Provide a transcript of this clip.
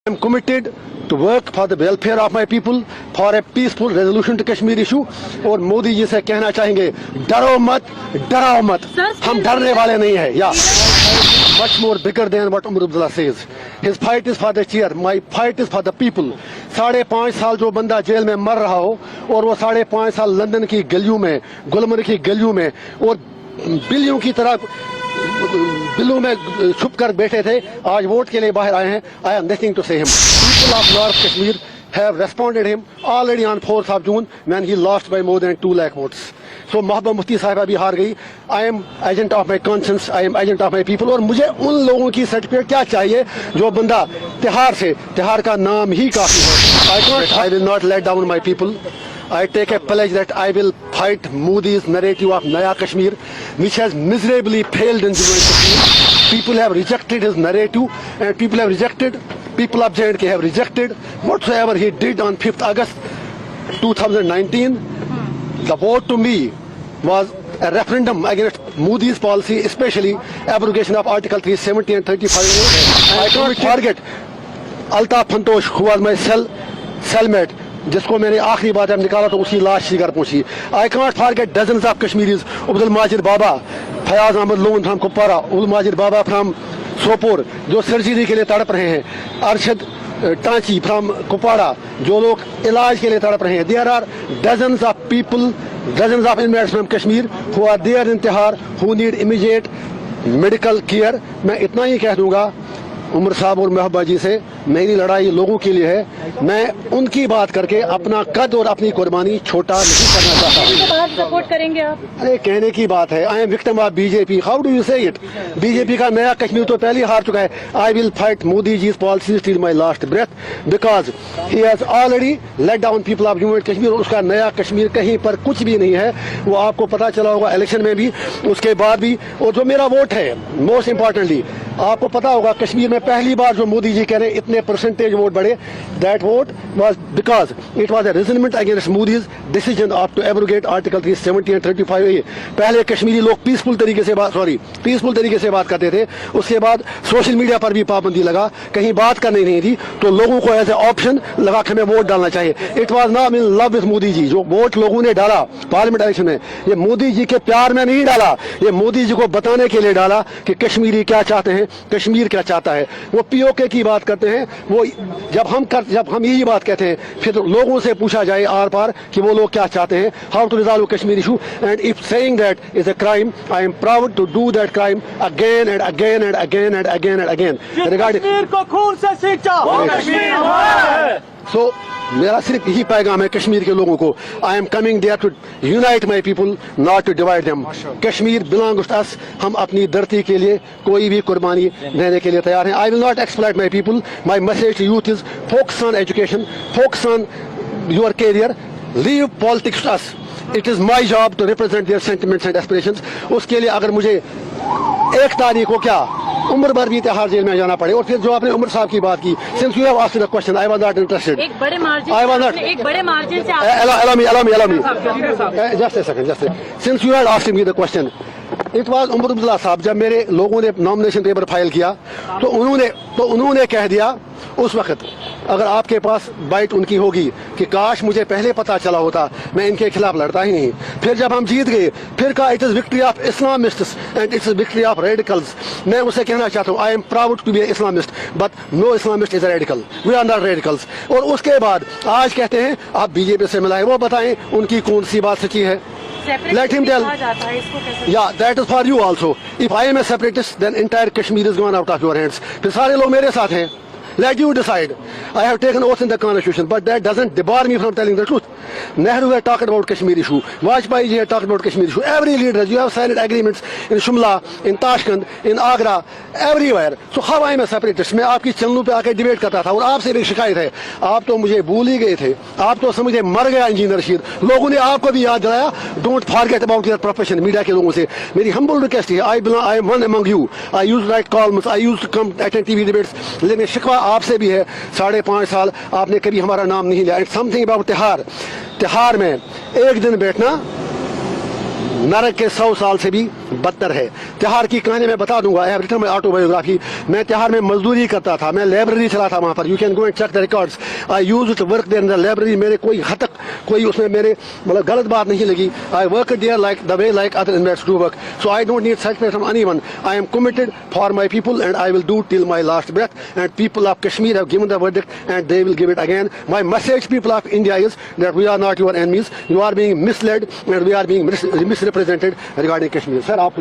I am committed to work for the welfare of my people, for a peaceful resolution to Kashmir issue. और मोदी जी से कहना चाहेंगे डरो मत, डराओ मत, हम डरने वाले नहीं हैं. Yeah, much more bigger than what Umar Abdullah says. His fight is for the chair, my fight is for the people. 5.5 साल जो बंदा जेल में मर रहा हो और वो 5.5 साल लंदन की गलियों में, गुलमर्ग की गलियों में और बिल्लियों की तरह बिल्लों में छुप कर बैठे थे, आज वोट के लिए बाहर आए हैं. I have nothing to say him. People of North Kashmir have responded him already on 4th of June when he lost by more than 2 lakh votes. So Mehbooba Mufti साहिबा भी हार गई. I am agent of my conscience, I am agent of my people. और मुझे उन लोगों की certificate क्या चाहिए जो बंदा तिहाड़ का नाम ही काफी है. I will not let down my people. I take a pledge that I will fight Modi's narrative of Naya Kashmir, which has miserably failed in Jammu and Kashmir. People have rejected his narrative, and people of J&K have rejected whatsoever he did on 5th August 2019. The vote to me was a referendum against Modi's policy, especially abrogation of Article 370 and 35. I can't forget Altaf Fantosh, who was my cellmate, जिसको मैंने आखिरी बार जब निकाला तो उसकी लाश सी घर पहुंची. I can't forget dozens of Kashmiris. Abdul Majid Baba, Fayaz Ahmad Lone from Kupwara, Abdul Majid Baba from Sopore जो सर्जरी के लिए तड़प रहे हैं, अरशद टांची फ्राम कुपवाड़ा जो लोग इलाज के लिए तड़प रहे हैं. There are dozens of people, dozens of inmates from Kashmir who are there in Tihar who need immediate medical care. मैं इतना ही कह दूंगा उमर साहब और महबूबा जी से, मेरी लड़ाई लोगों के लिए है. मैं उनकी बात करके अपना कद और अपनी कुर्बानी छोटा नहीं करना चाहता हूँ. सपोर्ट करेंगे आप? अरे कहने की बात है. I am victim of BJP. How do you say it? BJP का नया कश्मीर तो पहले ही हार चुका है. I will fight Modi ji policies till my last breath because he has already let down people of Jammu and Kashmir. उसका नया कश्मीर कहीं पर कुछ भी नहीं है. वो आपको पता चला होगा इलेक्शन में भी, उसके बाद भी. और जो मेरा वोट है, मोस्ट इंपॉर्टेंटली आपको पता होगा कश्मीर में पहली बार जो मोदी जी कह रहे हैं इतने परसेंटेज वोट बढ़े, that vote was because it was a resolution against Modi's decision of to abrogate article 370 and 35A. पहले कश्मीरी लोग पीसफुल तरीके से बात करते थे. उसके बाद सोशल मीडिया पर भी पाबंदी लगा, कहीं बात करनी नहीं थी, तो लोगों को एज ए ऑप्शन लगा कि हमें वोट डालना चाहिए. It was not in love with Modi ji. जो वोट लोगों ने डाला पार्लियामेंट इलेक्शन में, ये मोदी जी के प्यार में नहीं डाला, ये मोदी जी को बताने के लिए डाला कि कश्मीरी क्या चाहते हैं, कश्मीर क्या चाहता है. वो पीओके की बात करते हैं. वो जब हम यही बात कहते हैं, फिर लोगों से पूछा जाए आर पार कि वो लोग क्या चाहते हैं, how to resolve Kashmir issue. And if saying that is a crime, I am proud to do that crime again and again and again and again and again. Kashmir को खून से सींचा, वो कश्मीर हमारा है. सो मेरा सिर्फ यही पैगाम है कश्मीर के लोगों को. I am coming there to unite my people, not to divide them. Kashmir belongs to us. हम अपनी धरती के लिए कोई भी कुर्बानी देने के लिए तैयार हैं. I will not exploit my people. My message to youth is focus on education, focus on your career, leave politics to us. It is my job to represent their sentiments and aspirations. उसके लिए अगर मुझे 1 तारीख को क्या उम्र भर भी तिहाड़ जेल में जाना पड़े. और फिर जो आपने उमर साहब की बात की, since you have asked the question, I was not interested. एक बड़े मार्जिन से allow me just a second. Since you had asked me the question, it was Omar Abdullah साहब. जब मेरे लोगों ने नॉमिनेशन पेपर फाइल किया तो उन्होंने कह दिया उस वक्त, अगर आपके पास बाइट उनकी होगी कि काश मुझे पहले पता चला होता, मैं इनके खिलाफ लड़ता ही नहीं. फिर जब हम जीत गए, फिर कहा it is victory of Islamists and it's victory of radicals. मैं उसे कहना चाहता हूँ, I am proud to be Islamist, but no Islamist is a radical. We are not radicals. और उसके बाद आज कहते हैं आप बीजेपी से मिलाए. वो बताएं उनकी कौन सी बात सच्ची है. Let him tell. Yeah, that is for you also. If I am a separatist, then entire Kashmir is gone out of your hands. फिर सारे लोग मेरे साथ हैं. Let you decide. I have taken oath in the constitution, but that doesn't debar me from telling the truth. Nehru had talked about Kashmir issue. Vajpayee ji had talked about Kashmir issue. Every leader, you have signed agreements in Shimla, in Tashkent, in Agra, everywhere. So how I am a separatist? मैं आपकी चैनलों पे आके debate करता था और आपसे भी शिकायत है. आप तो मुझे भूल ही गए थे. आप तो समझे मर गया इंजीनियर रशीद. लोगों ने आपको भी याद दिलाया. Don't forget about your profession. Media के लोगों से मेरी humble request है. I am one among you. I used to write columns. I used to come attend TV debates. लेकिन शिकवा आपसे भी है. 5.5 साल आपने कभी हमारा नाम नहीं लिया. समथिंग अबाउट तिहाड़ में एक दिन बैठना नरक के 100 साल से भी بدتر ہے. تہار کی کہانی میں بتا دوں گا. I have written my autobiography. میں تہار میں مزدوری کرتا تھا, میں لائبریری چلا تھا وہاں پر. You can go and check the records. I used to work there in the library. میرے کوئی حد تک کوئی اس میں میرے مطلب غلط بات نہیں لگی. I worked there like the way like other inmates do work. So I don't need satisfaction from anyone. I am committed for my people and I will do till my last breath. And people of Kashmir have given the verdict and they will give it again. My message, people of India, is that we are not your enemies. You are being misled and we are being misrepresented regarding Kashmir. Sir, آپ